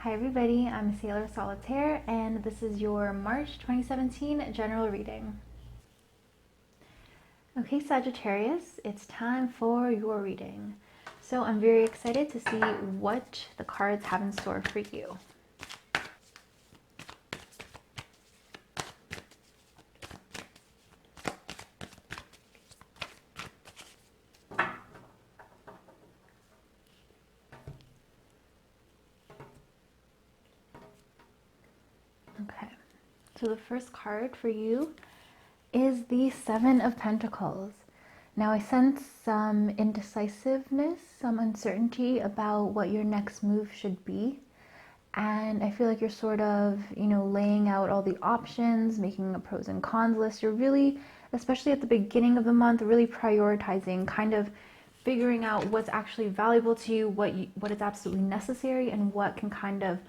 Hi everybody, I'm Sailor Solitaire and this is your March 2017 general reading. Okay, Sagittarius, it's time for your reading. So I'm very excited to see what the cards have in store for you. Okay, so the first card for you is the Seven of Pentacles. Now I sense some indecisiveness, some uncertainty about what your next move should be. And I feel like you're sort of, laying out all the options, making a pros and cons list. You're really, especially at the beginning of the month, really prioritizing, kind of figuring out what's actually valuable to you, what is absolutely necessary, and what can kind of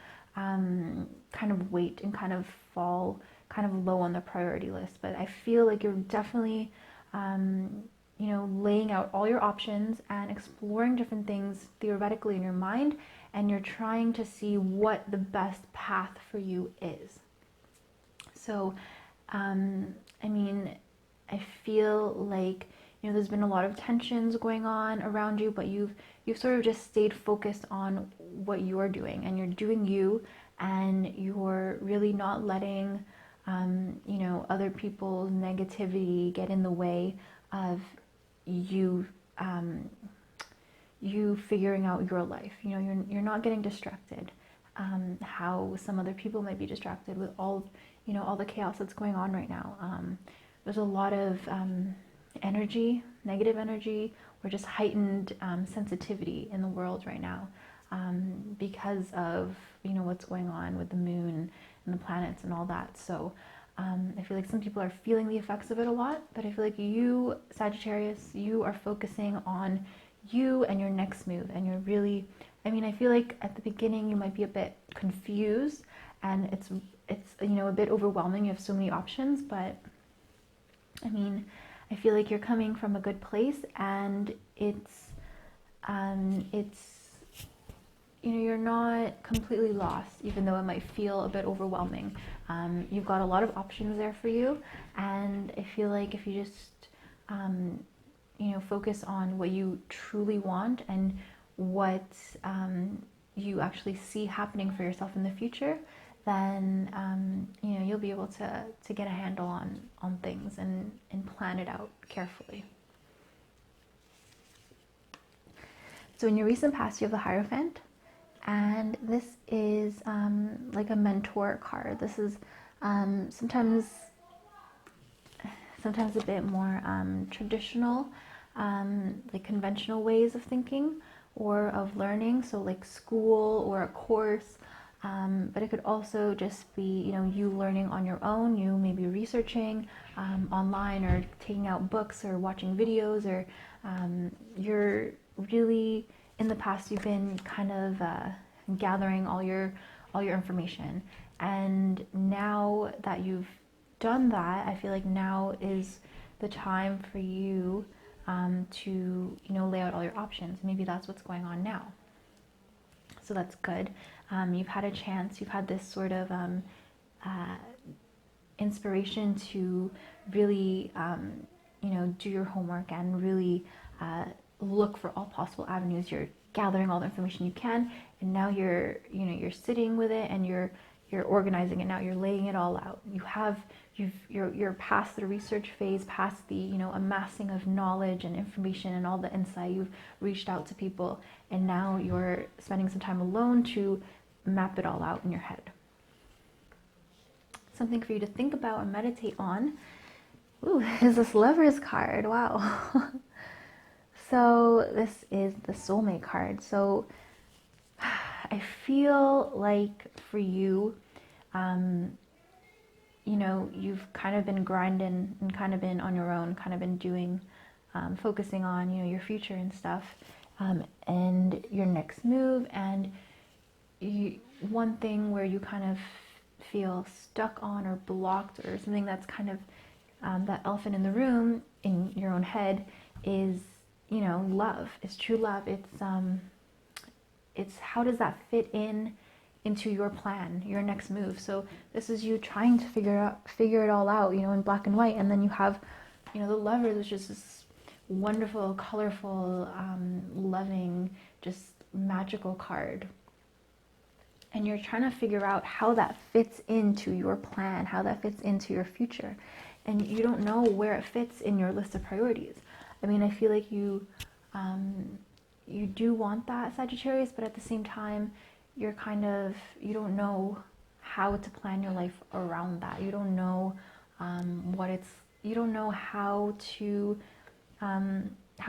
wait and kind of fall kind of low on the priority list. But I feel like you're definitely, laying out all your options and exploring different things theoretically in your mind, and you're trying to see what the best path for you is. So, I feel like, there's been a lot of tensions going on around you, but you've sort of just stayed focused on what you're doing, and you're doing you, and you're really not letting, other people's negativity get in the way of you you figuring out your life. You're not getting distracted, how some other people might be distracted with all the chaos that's going on right now. There's a lot of energy, negative energy, or just heightened sensitivity in the world right now, because of what's going on with the moon and the planets and all that. So I feel like some people are feeling the effects of it a lot, but I feel like you, Sagittarius, you are focusing on you and your next move, and you're really, I feel like at the beginning you might be a bit confused, and it's a bit overwhelming. You have so many options, but I feel like you're coming from a good place, and it's you're not completely lost, even though it might feel a bit overwhelming. You've got a lot of options there for you, and I feel like if you just focus on what you truly want and what you actually see happening for yourself in the future, then you'll be able to get a handle on things and plan it out carefully. So in your recent past, you have the Hierophant, and this is like a mentor card. This is sometimes a bit more traditional, like conventional ways of thinking or of learning, so like school or a course, but it could also just be you learning on your own. You may be researching online, or taking out books, or watching videos, or you're really, in the past you've been kind of gathering all your information, and now that you've done that, I feel like now is the time for you to lay out all your options. Maybe that's what's going on now, so that's good. You've had a chance, you've had this sort of inspiration to really do your homework and really look for all possible avenues. You're gathering all the information you can, and now you're sitting with it, and you're organizing it. Now you're laying it all out. You're past the research phase, past the amassing of knowledge and information and all the insight. You've reached out to people, and now you're spending some time alone to map it all out in your head. Something for you to think about and meditate on. Ooh, is this Lover's card? Wow. So this is the Soulmate card. So I feel like for you, you've kind of been grinding and kind of been on your own, kind of been doing, focusing on, your future and stuff, and your next move. And one thing where you kind of feel stuck on or blocked, or something that's kind of that elephant in the room in your own head, is love. It's true love. It's how does that fit in into your plan, your next move. So this is you trying to figure it all out, in black and white. And then you have, the Lovers, which is this wonderful, colorful, loving, just magical card. And you're trying to figure out how that fits into your plan, how that fits into your future. And you don't know where it fits in your list of priorities. I mean, I feel like you do want that, Sagittarius, but at the same time, you don't know how to plan your life around that. You don't know you don't know how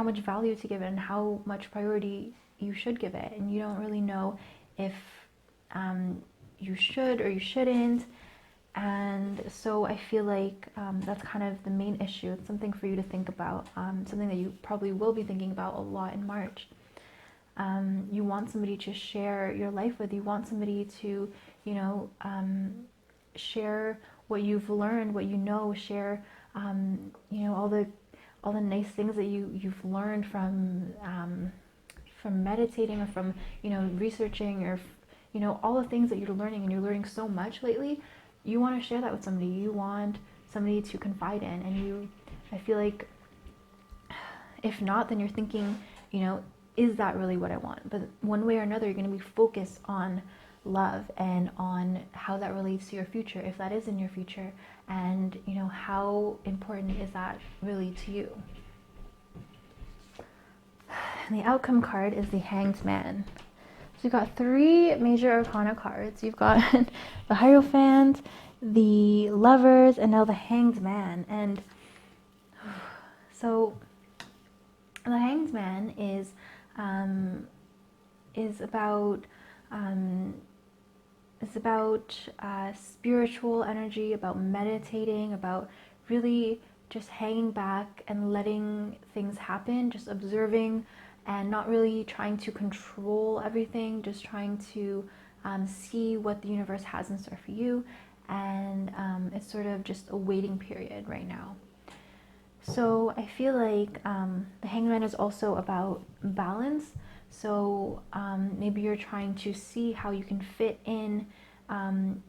much value to give it and how much priority you should give it. And you don't really know if you should or you shouldn't. And so I feel like that's kind of the main issue. It's something for you to think about, something that you probably will be thinking about a lot in March. You want somebody to share your life with. You want somebody to, share what you've learned, what you know, share, all the nice things that you've learned from meditating or from, researching, or, all the things that you're learning, and you're learning so much lately. You want to share that with somebody. You want somebody to confide in, and I feel like if not, then you're thinking, is that really what I want? But one way or another, you're going to be focused on love and on how that relates to your future, if that is in your future, and how important is that really to you. And the outcome card is the Hanged Man. So you've got 3 major arcana cards. You've got the Hierophant, the Lovers, and now the Hanged Man. And so the Hanged Man is about spiritual energy, about meditating, about really just hanging back and letting things happen, just observing and not really trying to control everything, just trying to see what the universe has in store for you. And it's sort of just a waiting period right now. So I feel like the Hanged Man is also about balance. So maybe you're trying to see how you can fit in,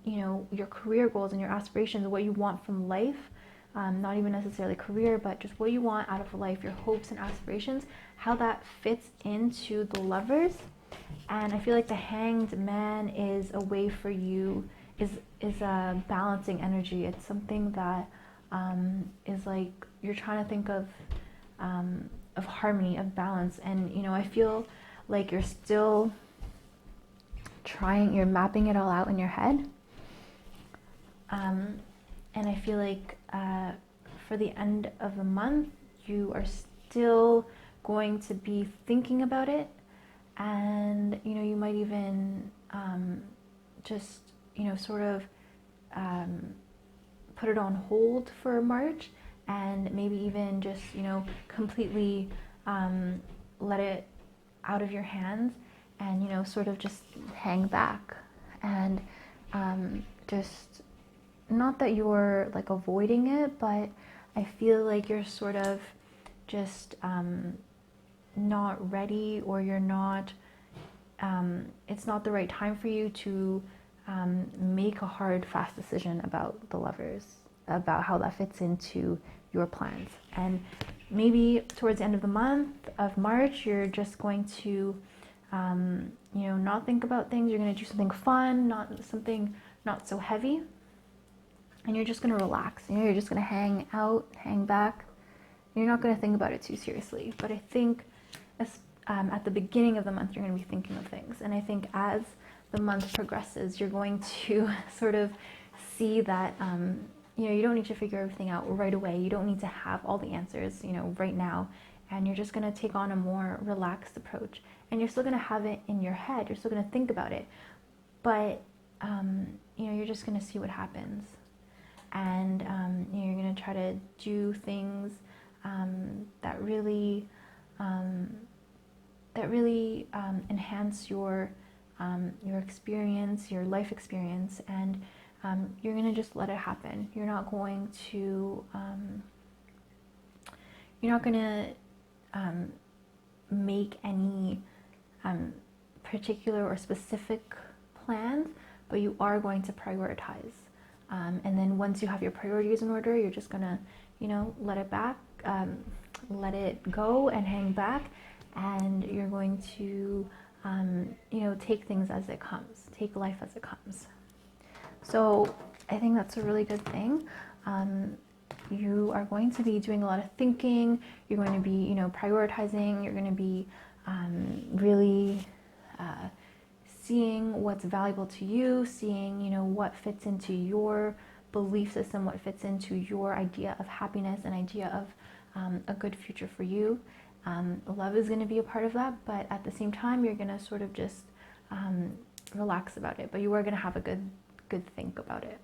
your career goals and your aspirations, what you want from life. Not even necessarily career, but just what you want out of life, your hopes and aspirations, how that fits into the Lovers. And I feel like the Hanged Man is a way for you, is a balancing energy. It's something that is like you're trying to think of harmony, of balance. And I feel like you're still you're mapping it all out in your head. And I feel like for the end of the month, you are still going to be thinking about it. And, you might even just, sort of put it on hold for March, and maybe even just, completely let it out of your hands and, sort of just hang back. And just, not that you're like avoiding it, but I feel like you're sort of just not ready, or you're not, it's not the right time for you to make a hard, fast decision about the Lovers, about how that fits into your plans. And maybe towards the end of the month of March, you're just going to, not think about things. You're going to do something fun, something not so heavy. And you're just going to relax. You're just going to hang out, hang back. You're not going to think about it too seriously. But I think at the beginning of the month, you're going to be thinking of things. And I think as the month progresses, you're going to sort of see that, you don't need to figure everything out right away. You don't need to have all the answers, right now. And you're just going to take on a more relaxed approach. And you're still going to have it in your head. You're still going to think about it. But, you're just going to see what happens. And you're going to try to do things that really enhance your experience, your life experience, and you're going to just let it happen. You're not going to make any particular or specific plans. but you are going to prioritize. And then once you have your priorities in order, you're just gonna, let it back, let it go and hang back, and you're going to, take things as it comes, take life as it comes. So I think that's a really good thing. You are going to be doing a lot of thinking. You're going to be, prioritizing. You're going to be really seeing what's valuable to you, seeing, what fits into your belief system, what fits into your idea of happiness and idea of a good future for you. Love is going to be a part of that, but at the same time, you're going to sort of just relax about it. But you are going to have a good think about it.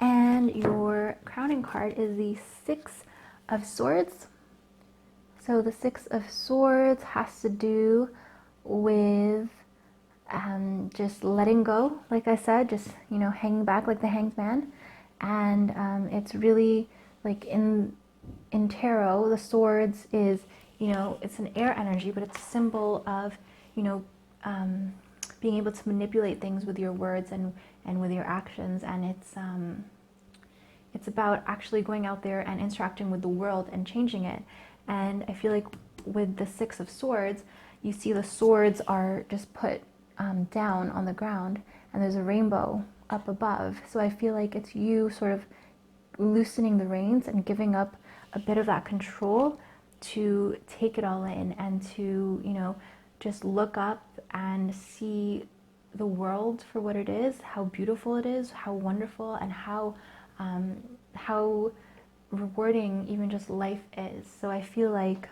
And your crowning card is the Six of Swords. So the Six of Swords has to do with just letting go, like I said, just, hanging back like the Hanged Man. And it's really like in tarot, the swords is, it's an air energy, but it's a symbol of, being able to manipulate things with your words and with your actions. And it's about actually going out there and interacting with the world and changing it. And I feel like with the Six of Swords, you see the swords are just put down on the ground, and there's a rainbow up above. So I feel like it's you sort of loosening the reins and giving up a bit of that control to take it all in and to, just look up and see the world for what it is, how beautiful it is, how wonderful, and how rewarding even just life is. So I feel like,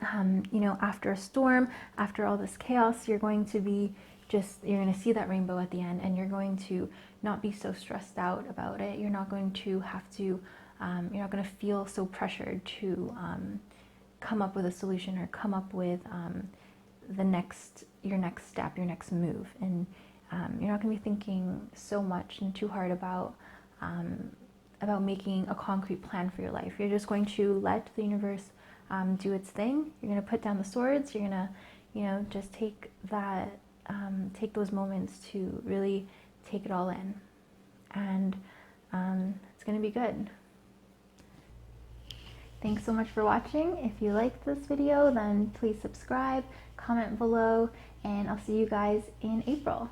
after a storm, after all this chaos, you're going to be you're going to see that rainbow at the end, and you're going to not be so stressed out about it. You're not going to have to, you're not going to feel so pressured to come up with a solution or come up with your next step, your next move. And you're not going to be thinking so much and too hard about making a concrete plan for your life. You're just going to let the universe do its thing. You're going to put down the swords. You're going to, just take those moments to really take it all in. And it's going to be good. Thanks so much for watching. If you liked this video, then please subscribe, comment below, and I'll see you guys in April.